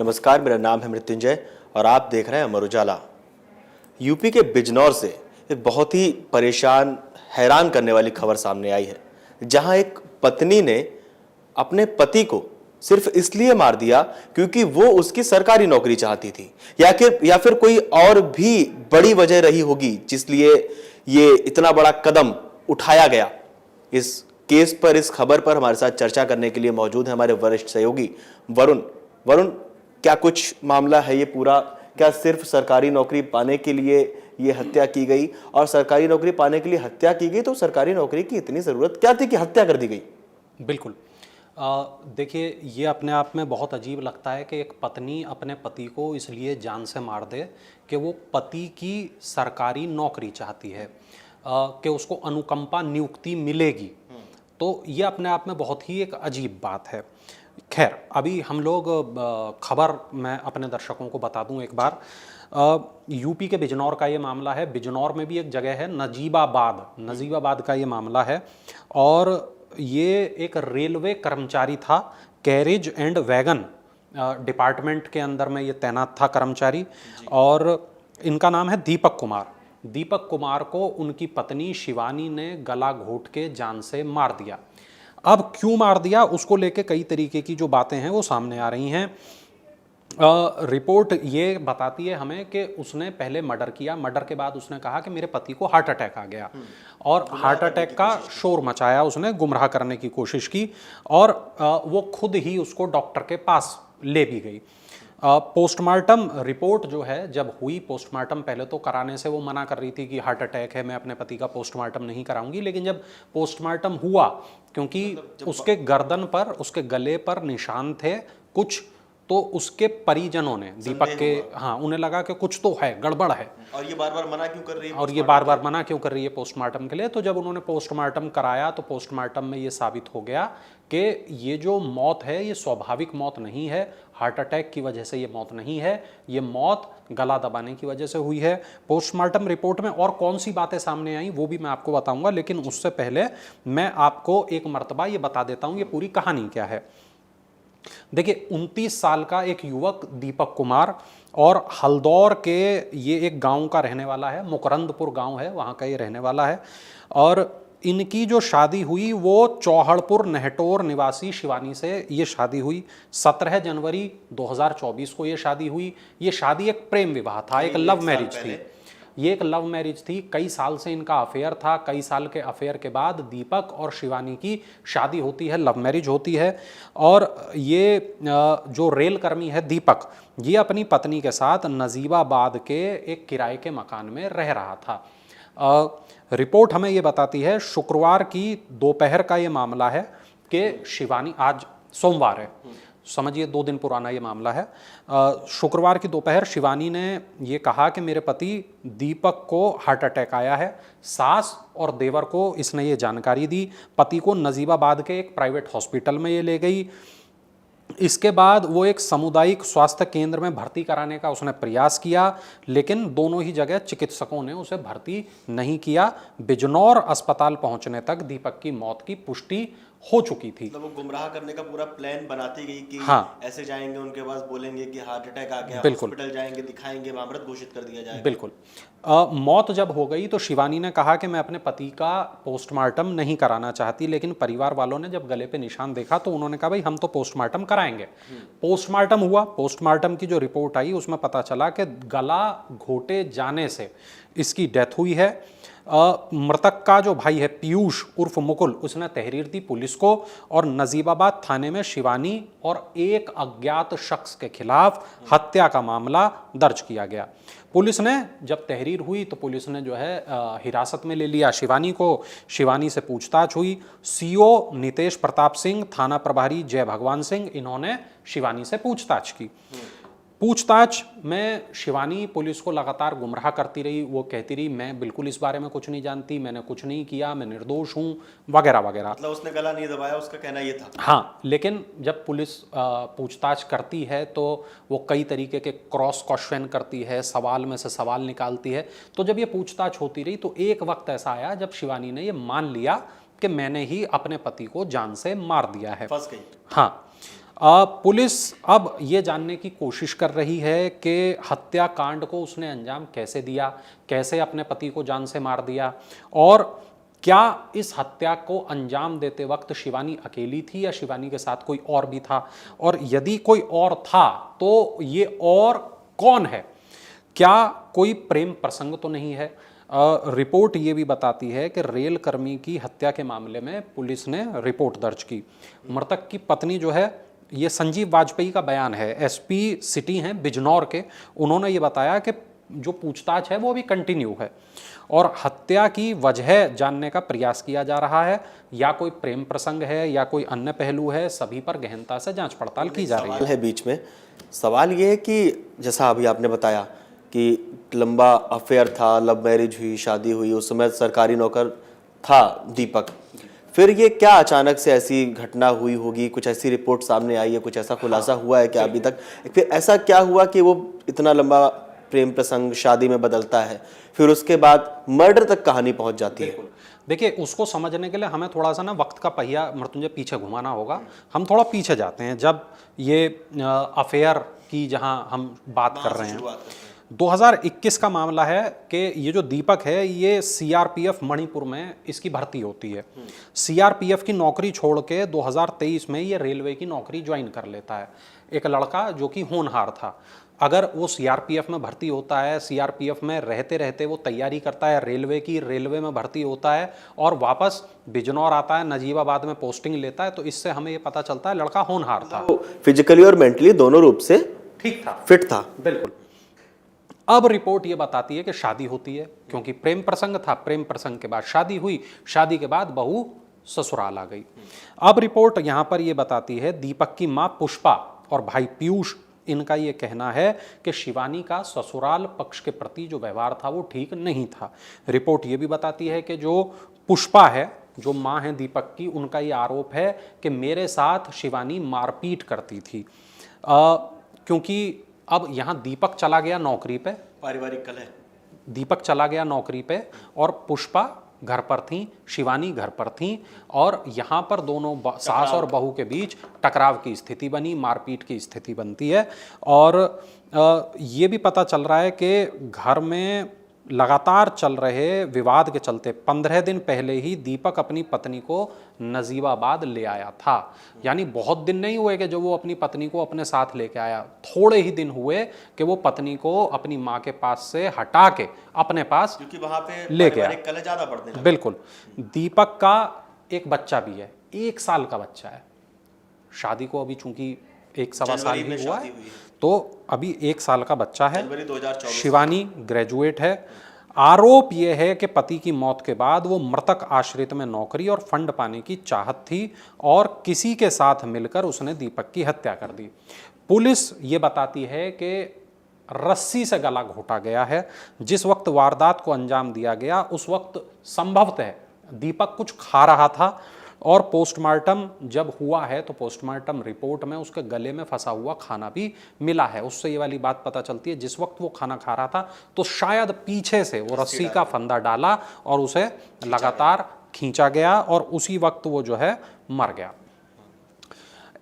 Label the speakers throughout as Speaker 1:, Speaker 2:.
Speaker 1: नमस्कार, मेरा नाम है मृत्युंजय और आप देख रहे हैं अमर उजाला। यूपी के बिजनौर से एक बहुत ही परेशान, हैरान करने वाली खबर सामने आई है, जहां एक पत्नी ने अपने पति को सिर्फ इसलिए मार दिया क्योंकि वो उसकी सरकारी नौकरी चाहती थी, या फिर कोई और भी बड़ी वजह रही होगी जिसलिए ये इतना बड़ा कदम उठाया गया। इस केस पर, इस खबर पर हमारे साथ चर्चा करने के लिए मौजूद है हमारे वरिष्ठ सहयोगी वरुण। वरुण, क्या कुछ मामला है ये पूरा? क्या सिर्फ सरकारी नौकरी पाने के लिए ये हत्या की गई? और सरकारी नौकरी पाने के लिए हत्या की गई तो सरकारी नौकरी की इतनी जरूरत क्या थी कि हत्या कर दी गई?
Speaker 2: बिल्कुल। देखिए, ये अपने आप में बहुत अजीब लगता है कि एक पत्नी अपने पति को इसलिए जान से मार दे कि वो पति की सरकारी नौकरी चाहती है, कि उसको अनुकंपा नियुक्ति मिलेगी। तो ये अपने आप में बहुत ही एक अजीब बात है। खैर, अभी हम लोग खबर मैं अपने दर्शकों को बता दूं एक बार। यूपी के बिजनौर का ये मामला है। बिजनौर में भी एक जगह है नजीबाबाद का ये मामला है। और ये एक रेलवे कर्मचारी था, कैरेज एंड वैगन डिपार्टमेंट के अंदर में ये तैनात था कर्मचारी। और इनका नाम है दीपक कुमार। दीपक कुमार को उनकी पत्नी शिवानी ने गला घोट के जान से मार दिया। अब क्यों मार दिया, उसको लेके कई तरीके की जो बातें हैं वो सामने आ रही हैं। रिपोर्ट ये बताती है हमें कि उसने पहले मर्डर किया। मर्डर के बाद उसने कहा कि मेरे पति को हार्ट अटैक आ गया, और हार्ट अटैक का शोर मचाया, उसने गुमराह करने की कोशिश की, और वो खुद ही उसको डॉक्टर के पास ले भी गई। पोस्टमार्टम रिपोर्ट जो है जब हुई, पोस्टमार्टम पहले तो कराने से वो मना कर रही थी कि हार्ट अटैक है, मैं अपने पति का पोस्टमार्टम नहीं कराऊंगी। लेकिन जब पोस्टमार्टम हुआ, क्योंकि उसके गर्दन पर, उसके गले पर निशान थे कुछ, तो उसके परिजनों ने, दीपक के, हाँ, उन्हें लगा कि कुछ तो है, गड़बड़ है।
Speaker 1: और ये बार बार मना क्यों कर रही है?
Speaker 2: पोस्टमार्टम के लिए? तो जब उन्होंने पोस्टमार्टम कराया तो पोस्टमार्टम में ये साबित हो गया कि ये जो मौत है ये स्वाभाविक मौत नहीं है, हार्ट अटैक की वजह से ये मौत नहीं है, ये मौत गला दबाने की वजह से हुई है। पोस्टमार्टम रिपोर्ट में और कौन सी बातें सामने आई वो भी मैं आपको बताऊंगा, लेकिन उससे पहले मैं आपको एक मर्तबा ये बता देता हूं ये पूरी कहानी क्या है। देखिए, 29 साल का एक युवक दीपक कुमार, और हल्दौर के ये एक गांव का रहने वाला है, मुकरंदपुर गांव है, वहां का ये रहने वाला है। और इनकी जो शादी हुई वो चौहड़पुर नेहटोर निवासी शिवानी से ये शादी हुई। 17 जनवरी 2024 को ये शादी हुई। ये शादी एक प्रेम विवाह था, एक लव मैरिज थी। ये एक लव मैरिज थी। कई साल से इनका अफेयर था। कई साल के अफेयर के बाद दीपक और शिवानी की शादी होती है, लव मैरिज होती है। और ये जो रेल कर्मी है दीपक, ये अपनी पत्नी के साथ नजीबाबाद के एक किराए के मकान में रह रहा था। रिपोर्ट हमें ये बताती है, शुक्रवार की दोपहर का ये मामला है कि शिवानी, आज सोमवार है, समझिए 2 दिन पुराना ये मामला है। शुक्रवार की दोपहर शिवानी ने ये कहा कि मेरे पति दीपक को हार्ट अटैक आया है। सास और देवर को इसने ये जानकारी दी। पति को नजीबाबाद के एक प्राइवेट हॉस्पिटल में ये ले गई। इसके बाद वो एक सामुदायिक स्वास्थ्य केंद्र में भर्ती कराने का उसने प्रयास किया, लेकिन दोनों ही जगह चिकित्सकों ने उसे भर्ती नहीं किया। बिजनौर अस्पताल पहुंचने तक दीपक की मौत की पुष्टि हो चुकी थी।
Speaker 1: मतलब वो गुमराह करने का पूरा प्लान बनाती गई कि
Speaker 2: हाँ,
Speaker 1: ऐसे जाएंगे, उनके पास बोलेंगे कि हार्ट अटैक आ गया,
Speaker 2: बिल्कुल,
Speaker 1: हॉस्पिटल जाएंगे, दिखाएंगे, मृत घोषित कर दिया जाएगा।
Speaker 2: बिल्कुल। मौत जब हो गई तो शिवानी ने कहा कि मैं अपने पति का पोस्टमार्टम नहीं कराना चाहती, लेकिन परिवार वालों ने जब गले पे निशान देखा तो उन्होंने कहा भाई हम तो पोस्टमार्टम कराएंगे। पोस्टमार्टम हुआ। पोस्टमार्टम की जो रिपोर्ट आई उसमें पता चला कि गला घोटे जाने से इसकी डेथ हुई है। मृतक का जो भाई है पीयूष उर्फ मुकुल, उसने तहरीर दी पुलिस को, और नजीबाबाद थाने में शिवानी और एक अज्ञात शख्स के खिलाफ हत्या का मामला दर्ज किया गया। पुलिस ने जब तहरीर हुई तो पुलिस ने जो है हिरासत में ले लिया शिवानी को। शिवानी से पूछताछ हुई। सीओ नितेश प्रताप सिंह, थाना प्रभारी जय भगवान सिंह, इन्होंने शिवानी से पूछताछ की। पूछताछ में शिवानी पुलिस को लगातार गुमराह करती रही। वो कहती रही मैं बिल्कुल इस बारे में कुछ नहीं जानती, मैंने कुछ नहीं किया, मैं निर्दोष हूँ, वगैरह वगैरह।
Speaker 1: मतलब उसने गला नहीं दबाया, उसका कहना ये था।
Speaker 2: हाँ, लेकिन जब पुलिस पूछताछ करती है तो वो कई तरीके के क्रॉस क्वेश्चन करती है, सवाल में से सवाल निकालती है। तो जब ये पूछताछ होती रही तो एक वक्त ऐसा आया जब शिवानी ने ये मान लिया कि मैंने ही अपने पति को जान से मार दिया है।
Speaker 1: फंस गई।
Speaker 2: हाँ, पुलिस अब ये जानने की कोशिश कर रही है कि हत्याकांड को उसने अंजाम कैसे दिया, कैसे अपने पति को जान से मार दिया, और क्या इस हत्या को अंजाम देते वक्त शिवानी अकेली थी या शिवानी के साथ कोई और भी था, और यदि कोई और था तो ये और कौन है, क्या कोई प्रेम प्रसंग तो नहीं है। रिपोर्ट ये भी बताती है कि रेल कर्मी की हत्या के मामले में पुलिस ने रिपोर्ट दर्ज की। मृतक की पत्नी जो है, ये संजीव वाजपेयी का बयान है, एसपी सिटी हैं बिजनौर के, उन्होंने ये बताया कि जो पूछताछ है वो अभी कंटिन्यू है और हत्या की वजह जानने का प्रयास किया जा रहा है, या कोई प्रेम प्रसंग है या कोई अन्य पहलू है, सभी पर गहनता से जांच पड़ताल की जा रही है।
Speaker 1: बीच में सवाल ये है कि जैसा अभी आपने बताया कि लंबा अफेयर था, लव मैरिज हुई, शादी हुई, उस समय सरकारी नौकर था दीपक, फिर ये क्या अचानक से ऐसी घटना हुई होगी, कुछ ऐसी रिपोर्ट सामने आई है, कुछ ऐसा खुलासा हुआ है क्या अभी तक, फिर ऐसा क्या हुआ कि वो इतना लंबा प्रेम प्रसंग शादी में बदलता है, फिर उसके बाद मर्डर तक कहानी पहुंच जाती है।
Speaker 2: देखिए, उसको समझने के लिए हमें थोड़ा सा ना वक्त का पहिया मृत्युंजय पीछे घुमाना होगा। हम थोड़ा पीछे जाते हैं, जब ये अफेयर की जहां हम बात कर रहे हैं, 2021 का मामला है कि ये जो दीपक है ये सीआरपीएफ मणिपुर में इसकी भर्ती होती है। सीआरपीएफ की नौकरी छोड़ के 2023 में ये रेलवे की नौकरी ज्वाइन कर लेता है। एक लड़का जो कि होनहार था, अगर वो सीआरपीएफ में भर्ती होता है, सीआरपीएफ में रहते रहते वो तैयारी करता है रेलवे की, रेलवे में भर्ती होता है और वापस बिजनौर आता है, नजीबाबाद में पोस्टिंग लेता है, तो इससे हमें ये पता चलता है लड़का होनहार था,
Speaker 1: फिजिकली और मेंटली दोनों रूप से
Speaker 2: ठीक था,
Speaker 1: फिट था।
Speaker 2: बिल्कुल। अब रिपोर्ट ये बताती है कि शादी होती है, क्योंकि प्रेम प्रसंग था, प्रेम प्रसंग के बाद शादी हुई, शादी के बाद बहू ससुराल आ गई। अब रिपोर्ट यहां पर ये बताती है, दीपक की मां पुष्पा और भाई पीयूष, इनका ये कहना है कि शिवानी का ससुराल पक्ष के प्रति जो व्यवहार था वो ठीक नहीं था। रिपोर्ट ये भी बताती है कि जो पुष्पा है, जो मां है दीपक की, उनका ये आरोप है कि मेरे साथ शिवानी मारपीट करती थी, क्योंकि अब यहां दीपक चला गया नौकरी पे,
Speaker 1: पारिवारिक कलह,
Speaker 2: दीपक चला गया नौकरी पे और पुष्पा घर पर थी, शिवानी घर पर थी, और यहाँ पर दोनों सास और बहू के बीच टकराव की स्थिति बनी, मारपीट की स्थिति बनती है। और ये भी पता चल रहा है कि घर में लगातार चल रहे विवाद के चलते 15 दिन पहले ही दीपक अपनी पत्नी को नजीबाबाद ले आया था। यानी बहुत दिन नहीं हुए कि जो वो अपनी पत्नी को अपने साथ लेके आया, थोड़े ही दिन हुए कि वो पत्नी को अपनी माँ के पास से हटा के अपने पास, क्योंकि वहां पे ले गया, कलह ज्यादा बढ़ने लगा। बिल्कुल। दीपक का एक बच्चा भी है, 1 साल का बच्चा है, शादी को अभी चूंकि 1-1.25 साल ही हुआ है, तो अभी 1 साल का बच्चा है। शिवानी ग्रेजुएट है। आरोप यह है कि पति की मौत के बाद वो मृतक आश्रित में नौकरी और फंड पाने की चाहत थी और किसी के साथ मिलकर उसने दीपक की हत्या कर दी। पुलिस ये बताती है कि रस्सी से गला घोटा गया है। जिस वक्त वारदात को अंजाम दिया गया उस वक्त संभवतः दीपक कुछ खा रहा था, और पोस्टमार्टम जब हुआ है तो पोस्टमार्टम रिपोर्ट में उसके गले में फंसा हुआ खाना भी मिला है। उससे ये वाली बात पता चलती है, जिस वक्त वो खाना खा रहा था तो शायद पीछे से वो रस्सी का फंदा डाला और उसे लगातार खींचा गया और उसी वक्त वो जो है मर गया।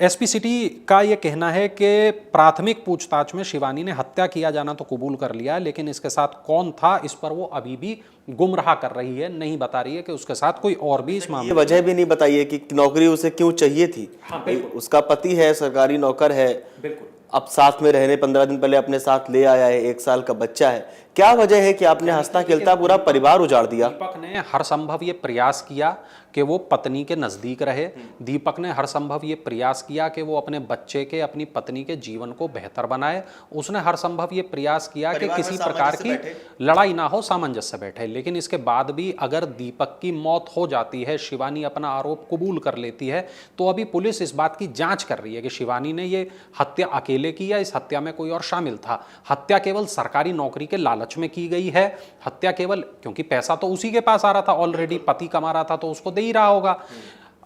Speaker 2: एसपी सिटी का ये कहना है कि प्राथमिक पूछताछ में शिवानी ने हत्या किया जाना तो कबूल कर लिया, लेकिन इसके साथ कौन था इस पर वो अभी भी गुमराह कर रही है, नहीं बता रही है कि उसके साथ कोई और भी इस मामले में।
Speaker 1: वजह भी नहीं बताई है कि नौकरी उसे क्यों चाहिए थी।
Speaker 2: हाँ,
Speaker 1: उसका पति है, सरकारी नौकर है,
Speaker 2: बिल्कुल,
Speaker 1: अब साथ में रहने 15 दिन पहले अपने साथ ले आया है, 1 साल का बच्चा है, क्या वजह है कि आपने हंसता खेलता पूरा परिवार उजाड़ दिया?
Speaker 2: दीपक ने हर संभव ये प्रयास किया कि वो पत्नी के नजदीक रहे। दीपक ने हर संभव ये प्रयास किया कि वो अपने बच्चे के, अपनी पत्नी के जीवन को बेहतर बनाए। उसने हर संभव ये प्रयास किया कि किसी प्रकार की लड़ाई ना हो, सामंजस्य से बैठे। लेकिन इसके बाद भी अगर दीपक की मौत हो जाती है, शिवानी अपना आरोप कबूल कर लेती है, तो अभी पुलिस इस बात की जांच कर रही है कि शिवानी ने ये हत्या अकेले की या इस हत्या में कोई और शामिल था। हत्या केवल सरकारी नौकरी के लालच में की गई है, हत्या केवल क्योंकि पैसा तो उसी के पास आ रहा था, ऑलरेडी पति कमा रहा था तो उसको दे ही रहा होगा।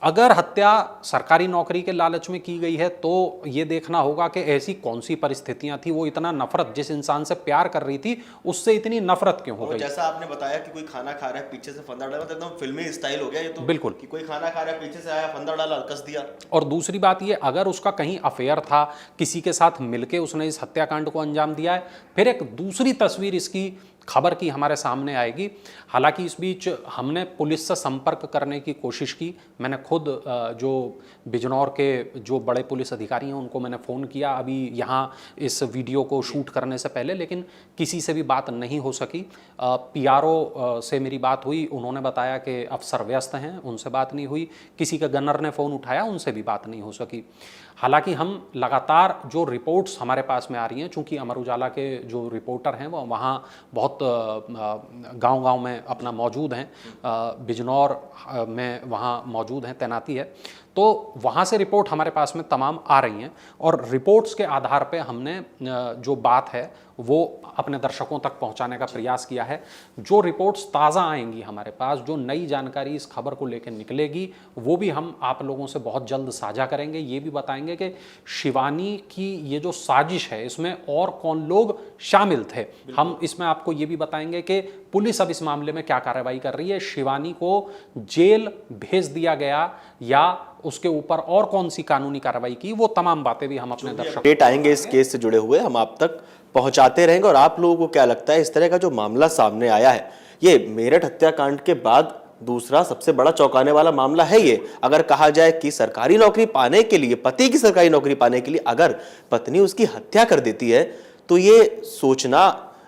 Speaker 2: अगर हत्या सरकारी नौकरी के लालच में की गई है तो ये देखना होगा कि ऐसी कौन सी परिस्थितियां थी, वो इतना नफरत, जिस इंसान से प्यार कर रही थी उससे इतनी नफरत क्यों हो गई।
Speaker 1: जैसा आपने बताया कि कोई खाना खा रहा है पीछे से फंदा डाला, मतलब एकदम फिल्मी स्टाइल हो गया ये तो।
Speaker 2: बिल्कुल
Speaker 1: कि कोई खाना खा रहा है पीछे से आया फंदा डाला कस दिया।
Speaker 2: और दूसरी बात ये, अगर उसका कहीं अफेयर था, किसी के साथ मिलके उसने इस हत्याकांड को अंजाम दिया है, फिर एक दूसरी तस्वीर इसकी खबर की हमारे सामने आएगी। हालांकि इस बीच हमने पुलिस से संपर्क करने की कोशिश की। मैंने खुद जो बिजनौर के जो बड़े पुलिस अधिकारी हैं उनको मैंने फ़ोन किया अभी यहाँ इस वीडियो को शूट करने से पहले, लेकिन किसी से भी बात नहीं हो सकी। पीआरओ से मेरी बात हुई, उन्होंने बताया कि अफसर व्यस्त हैं, उनसे बात नहीं हुई। किसी का गनर ने फ़ोन उठाया, उनसे भी बात नहीं हो सकी। हालांकि हम लगातार जो रिपोर्ट्स हमारे पास में आ रही हैं, चूँकि अमर उजाला के जो रिपोर्टर हैं वो वहाँ बहुत गांव-गांव में अपना मौजूद हैं, बिजनौर में वहाँ मौजूद हैं, तैनाती है, तो वहाँ से रिपोर्ट हमारे पास में तमाम आ रही हैं और रिपोर्ट्स के आधार पे हमने जो बात है वो अपने दर्शकों तक पहुँचाने का प्रयास किया है। जो रिपोर्ट्स ताज़ा आएंगी हमारे पास, जो नई जानकारी इस खबर को लेकर निकलेगी, वो भी हम आप लोगों से बहुत जल्द साझा करेंगे। ये भी बताएंगे कि शिवानी की ये जो साजिश है इसमें और कौन लोग शामिल थे। हम इसमें आपको ये भी बताएंगे कि पुलिस अब इस मामले में क्या कार्रवाई कर रही है, शिवानी को जेल भेज दिया गया या उसके ऊपर और कौन सी कानूनी कार्रवाई की, वो तमाम बातें भी हम अपने दर्शकों
Speaker 1: अपडेट आएंगे इस केस से जुड़े हुए हम आप तक पहुंचाते रहेंगे। और आप लोगों को क्या लगता है इस तरह का जो मामला सामने आया है, ये मेरठ हत्याकांड के बाद दूसरा सबसे बड़ा चौंकाने वाला मामला है ये। अगर कहा जाए कि सरकारी नौकरी पाने के लिए, पति की सरकारी नौकरी पाने के लिए अगर पत्नी उसकी हत्या कर देती है, तो ये सोचना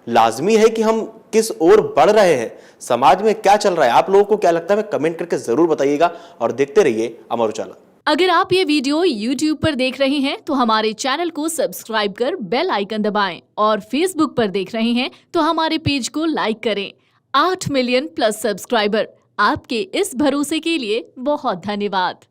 Speaker 1: लाजमी है कि हम किस ओर बढ़ रहे हैं, समाज में क्या चल रहा है। आप लोगों को क्या लगता है, मैं कमेंट करके जरूर बताइएगा और देखते रहिए अमर उजाला।
Speaker 3: अगर आप ये वीडियो YouTube पर देख रहे हैं तो हमारे चैनल को सब्सक्राइब कर बेल आइकन दबाएं और Facebook पर देख रहे हैं तो हमारे पेज को लाइक करें। 8 मिलियन प्लस सब्सक्राइबर, आपके इस भरोसे के लिए बहुत धन्यवाद।